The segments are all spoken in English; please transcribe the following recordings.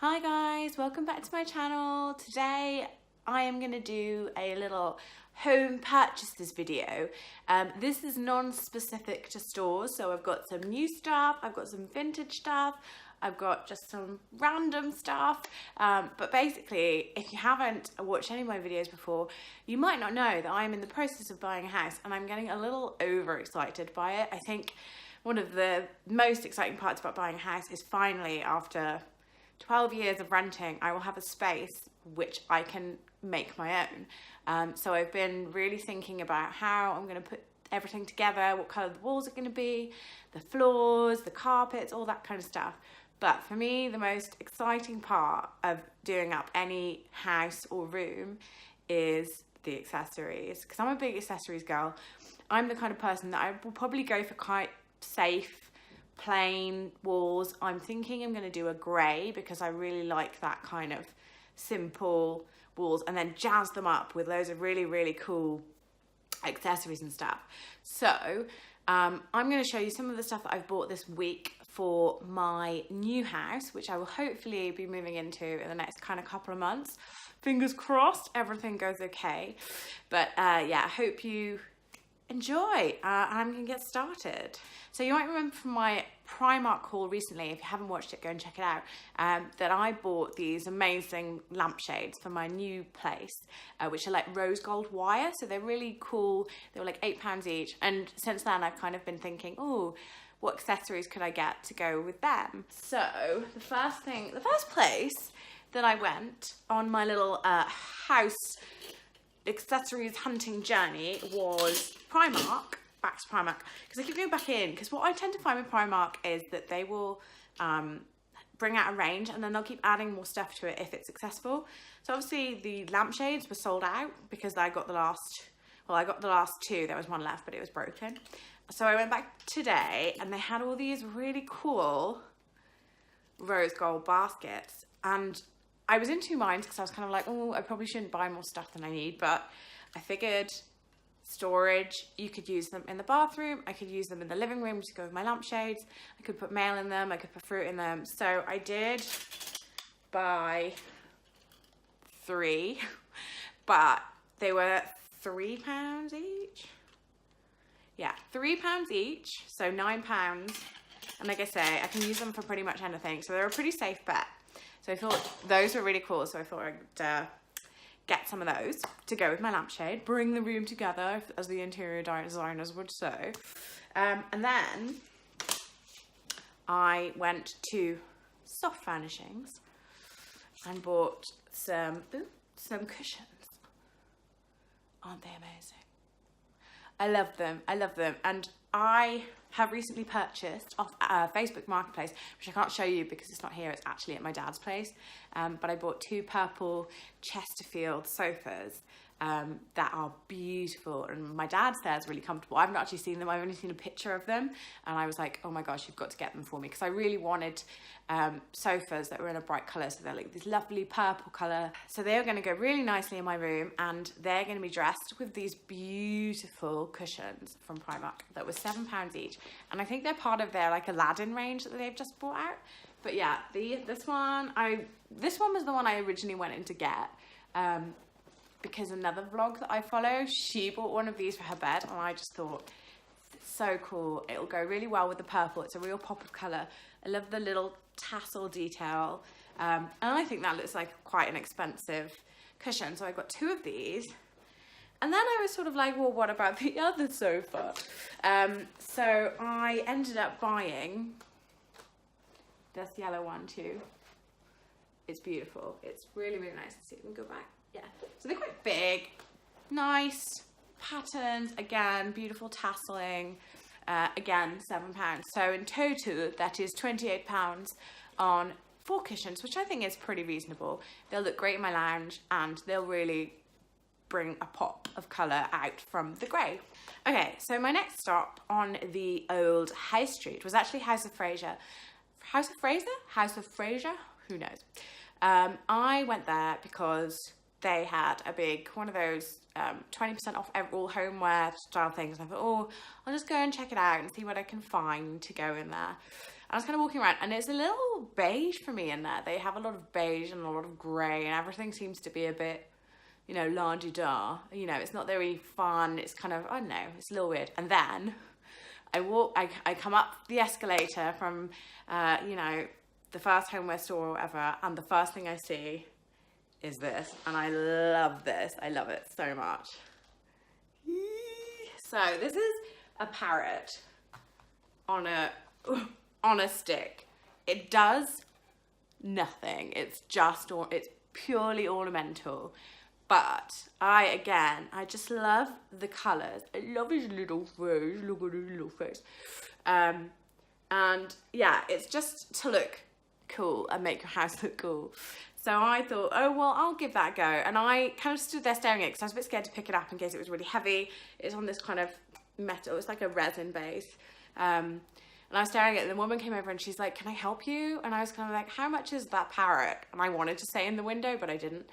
Hi guys, welcome back to my channel. Today I am going to do a little home purchases video. This is non-specific to stores, so I've got some new stuff, I've got some vintage stuff, I've got just some random stuff, but basically if you haven't watched any of my videos before, you might not know that I'm in the process of buying a house and I'm getting a little overexcited by it. I think one of the most exciting parts about buying a house is finally, after 12 years of renting, I will have a space which I can make my own. So I've been really thinking about how I'm going to put everything together, what colour the walls are going to be, the floors, the carpets, all that kind of stuff. But for me, the most exciting part of doing up any house or room is the accessories, because I'm a big accessories girl. I'm the kind of person that I will probably go for quite safe, plain walls. I'm thinking I'm going to do a grey because I really like that kind of simple walls, and then jazz them up with loads of really cool accessories and stuff. So I'm going to show you some of the stuff that I've bought this week for my new house, which I will hopefully be moving into in the next kind of couple of months. Fingers crossed everything goes okay. But yeah, I hope you enjoy. I'm gonna get started. So you might remember from my Primark haul recently, if you haven't watched it, go and check it out, that I bought these amazing lampshades for my new place, which are like rose gold wire, so they're really cool. They were like £8 each, and since then I've kind of been thinking, oh, what accessories could I get to go with them? So the first place that I went on my little house accessories hunting journey was Primark. Back to Primark, because I keep going back in, because what I tend to find with Primark is that they will bring out a range and then they'll keep adding more stuff to it if it's successful. So obviously the lampshades were sold out because I got the last two. There was one left, but it was broken. So I went back today and they had all these really cool rose gold baskets, and I was in two minds because I was kind of like, oh, I probably shouldn't buy more stuff than I need, but I figured storage, you could use them in the bathroom, I could use them in the living room to go with my lampshades, I could put mail in them, I could put fruit in them. So I did buy 3, but they were £3 each. Yeah, £3 each, so £9. And like I say, I can use them for pretty much anything, so they're a pretty safe bet. So I thought those were really cool, so I thought I'd get some of those to go with my lampshade, bring the room together, as the interior designers would say. And then I went to Soft Furnishings and bought some cushions. Aren't they amazing? I love them. And I have recently purchased off Facebook Marketplace, which I can't show you because it's not here, it's actually at my dad's place, but I bought 2 purple Chesterfield sofas that are beautiful, and my dad says really comfortable. I've not actually seen them, I've only seen a picture of them, and I was like, oh my gosh, you've got to get them for me, because I really wanted sofas that were in a bright colour, so they're like this lovely purple colour. So they're going to go really nicely in my room, and they're going to be dressed with these beautiful cushions from Primark that were £7 each, and I think they're part of their like Aladdin range that they've just brought out. But yeah, this one was the one I originally went in to get, because another vlog that I follow, she bought one of these for her bed, and I just thought, so cool, it'll go really well with the purple. It's a real pop of colour. I love the little tassel detail, and I think that looks like quite an expensive cushion, so I got 2 of these. And then I was sort of like, well, what about the other sofa? So I ended up buying this yellow one too. It's beautiful. It's really nice. Let's see if we can go back. Yeah. So they're quite big, nice patterns, again, beautiful tasseling, again, £7. So in total, that is £28 on 4 cushions, which I think is pretty reasonable. They'll look great in my lounge, and they'll really bring a pop of colour out from the grey. Okay, so my next stop on the old high street was actually House of Fraser. House of Fraser? Who knows? I went there because they had a big, one of those 20% off all homeware style things. And I thought, oh, I'll just go and check it out and see what I can find to go in there. I was kind of walking around, and it's a little beige for me in there. They have a lot of beige and a lot of grey, and everything seems to be a bit, you know, la-di-da. You know, it's not very fun. It's kind of, I don't know, it's a little weird. And then I come up the escalator from, you know, the first homeware store or whatever, and the first thing I see is this, and I love this. I love it so much. So this is a parrot on a stick. It does nothing. It's purely ornamental. But I just love the colours. I love his little face. Look at his little face. And yeah, it's just to look cool and make your house look cool. So I thought, oh, well, I'll give that a go. And I kind of stood there staring at it because I was a bit scared to pick it up in case it was really heavy. It's on this kind of metal. It's like a resin base. And I was staring at it, and the woman came over and she's like, can I help you? And I was kind of like, how much is that parrot? And I wanted to say in the window, but I didn't.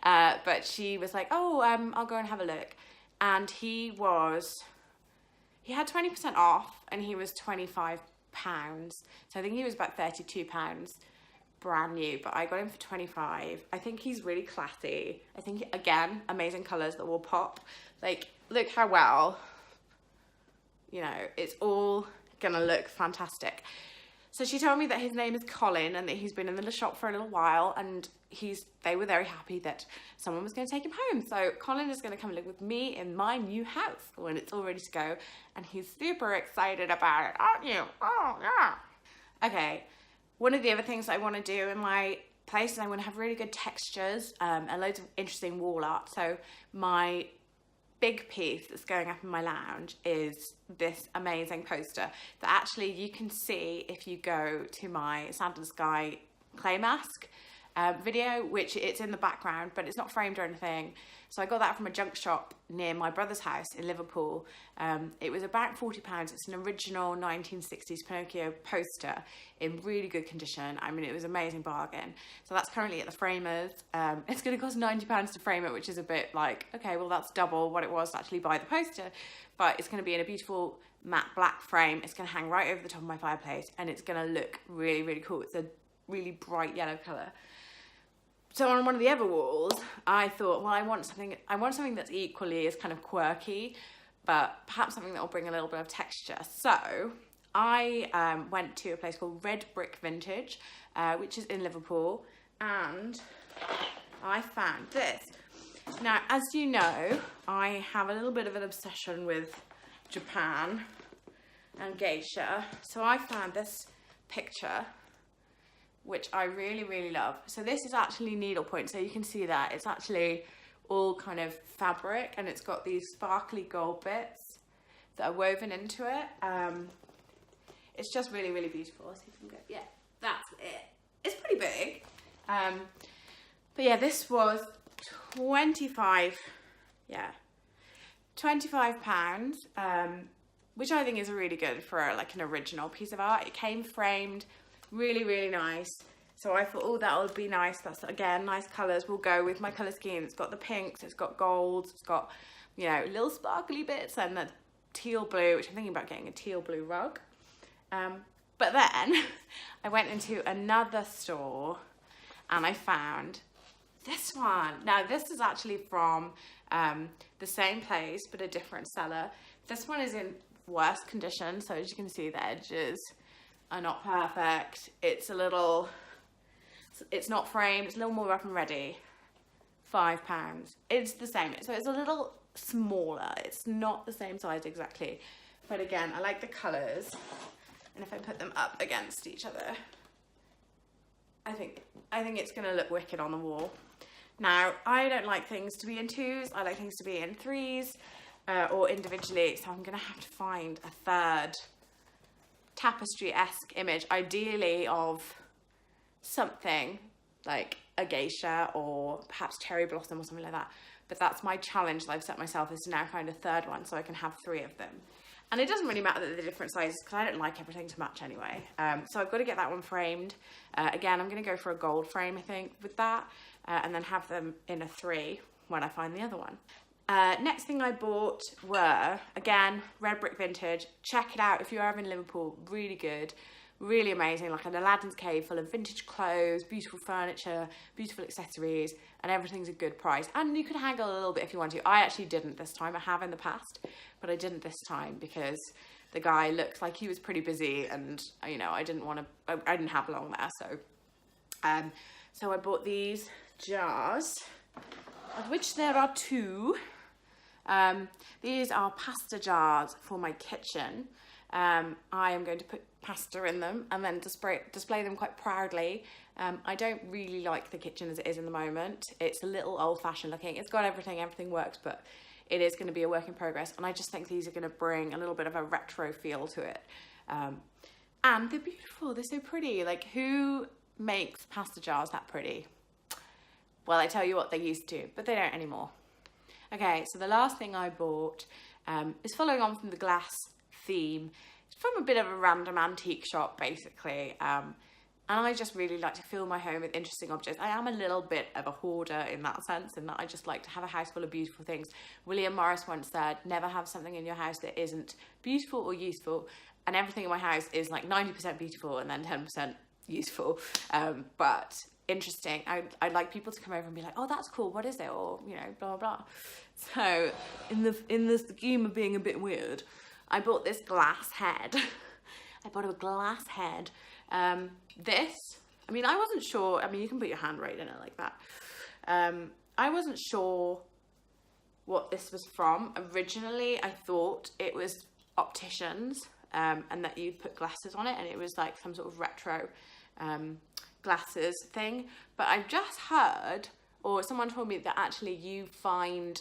But she was like, oh, I'll go and have a look. And he had 20% off, and he was £25. So I think he was about £32 brand new, but I got him for 25. I think he's really classy. I think, again, amazing colours that will pop. Like, look how well, you know, it's all gonna look fantastic. So she told me that his name is Colin and that he's been in the shop for a little while, and they were very happy that someone was going to take him home. So Colin is going to come live with me in my new house when it's all ready to go, and he's super excited about it, aren't you? Oh yeah. Okay, one of the other things I want to do in my place is I want to have really good textures and loads of interesting wall art. So my big piece that's going up in my lounge is this amazing poster that actually you can see if you go to my Sand in the Sky clay mask video, which it's in the background, but it's not framed or anything. So I got that from a junk shop near my brother's house in Liverpool. It was about £40. It's an original 1960s Pinocchio poster in really good condition. I mean, it was an amazing bargain. So that's currently at the framers. It's going to cost £90 to frame it, which is a bit like, okay, well, that's double what it was to actually buy the poster. But it's going to be in a beautiful matte black frame. It's going to hang right over the top of my fireplace, and it's going to look really, really cool. It's a really bright yellow colour. So on one of the other walls, I thought, well, I want something that's equally as kind of quirky, but perhaps something that will bring a little bit of texture. So I went to a place called Red Brick Vintage, which is in Liverpool, and I found this. Now, as you know, I have a little bit of an obsession with Japan and geisha, so I found this picture, which I really, really love. So this is actually needlepoint, so you can see that. It's actually all kind of fabric, and it's got these sparkly gold bits that are woven into it. It's just really, really beautiful. Let's see if we can go, yeah, that's it. It's pretty big. But yeah, this was £25, which I think is really good for like an original piece of art. It came framed, really, really nice. So I thought, oh, that would be nice. That's, again, nice colours will go with my colour scheme. It's got the pinks, it's got golds, it's got, you know, little sparkly bits, and the teal blue, which I'm thinking about getting a teal blue rug. But then I went into another store and I found this one. Now, this is actually from the same place, but a different seller. This one is in worse condition. So as you can see, the edges are not perfect. It's not framed. It's a little more rough and ready. £5. It's the same. So it's a little smaller. It's not the same size exactly. But again, I like the colours. And if I put them up against each other, I think it's going to look wicked on the wall. Now, I don't like things to be in 2s. I like things to be in 3s or individually. So I'm going to have to find a third tapestry-esque image, ideally of something like a geisha or perhaps cherry blossom or something like that. But that's my challenge that I've set myself, is to now find a third one so I can have 3 of them. And it doesn't really matter that they're different sizes because I don't like everything to match anyway. So I've got to get that one framed. Again, I'm going to go for a gold frame, I think, with that, and then have them in a 3 when I find the other one. Next thing I bought were, again, Red Brick Vintage. Check it out if you're ever in Liverpool. Really good, really amazing, like an Aladdin's cave full of vintage clothes, beautiful furniture, beautiful accessories, and everything's a good price. And you can haggle a little bit if you want to. I actually didn't this time. I have in the past, but I didn't this time because the guy looked like he was pretty busy, and you know, I didn't have long there. So I bought these jars, of which there are 2. These are pasta jars for my kitchen. I am going to put pasta in them and then display them quite proudly. I don't really like the kitchen as it is in the moment. It's a little old-fashioned looking. It's got everything works, but it is going to be a work in progress. And I just think these are going to bring a little bit of a retro feel to it. And they're beautiful. They're so pretty. Like, who makes pasta jars that pretty? Well, I tell you what, they used to, but they don't anymore. Okay, so the last thing I bought is following on from the glass theme. It's from a bit of a random antique shop, basically. And I just really like to fill my home with interesting objects. I am a little bit of a hoarder in that sense, in that I just like to have a house full of beautiful things. William Morris once said, never have something in your house that isn't beautiful or useful. And everything in my house is like 90% beautiful and then 10% useful. But interesting. I'd like people to come over and be like, oh, that's cool, what is it? Or, you know, blah, blah, blah. So in the scheme of being a bit weird, I bought this glass head. I bought a glass head. This, I mean, I wasn't sure. I mean, you can put your hand right in it like that. I wasn't sure what this was from. Originally, I thought it was opticians, and that you'd put glasses on it, and it was like some sort of retro glasses thing. But I've just heard, or someone told me, that actually you find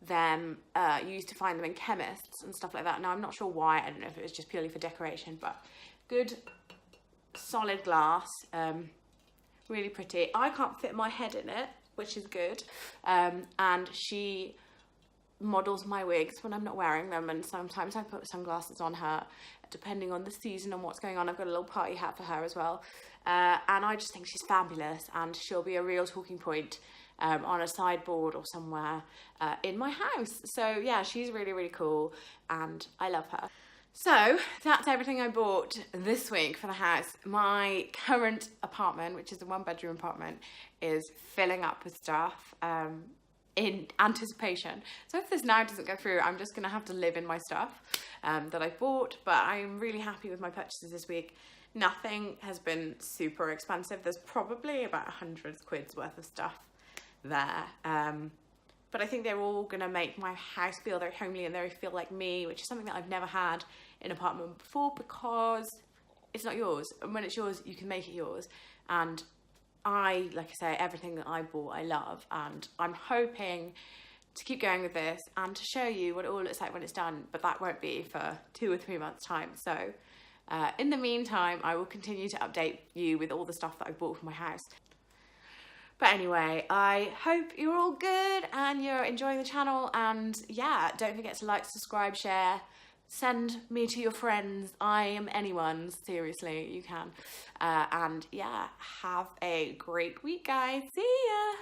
them, you used to find them in chemists and stuff like that. Now, I'm not sure why. I don't know if it was just purely for decoration, but good solid glass, really pretty. I can't fit my head in it, which is good. And she models my wigs when I'm not wearing them, and sometimes I put sunglasses on her depending on the season and what's going on. I've got a little party hat for her as well, and I just think she's fabulous, and she'll be a real talking point on a sideboard or somewhere in my house. So yeah, she's really, really cool, and I love her. So that's everything I bought this week for the house. My current apartment, which is a 1-bedroom apartment, is filling up with stuff in anticipation. So if this now doesn't go through, I'm just gonna have to live in my stuff that I bought, but I'm really happy with my purchases this week. Nothing has been super expensive. There's probably about 100 quid's worth of stuff there. But I think they're all gonna make my house feel very homely and they feel like me, which is something that I've never had in an apartment before, because it's not yours. And when it's yours, you can make it yours. And like I say, everything that I bought, I love. And I'm hoping to keep going with this and to show you what it all looks like when it's done. But that won't be for 2 or 3 months' time. So in the meantime, I will continue to update you with all the stuff that I bought for my house. But anyway, I hope you're all good and you're enjoying the channel. And yeah, don't forget to like, subscribe, share, send me to your friends. I am anyone's, seriously, you can. And yeah, have a great week, guys. See ya.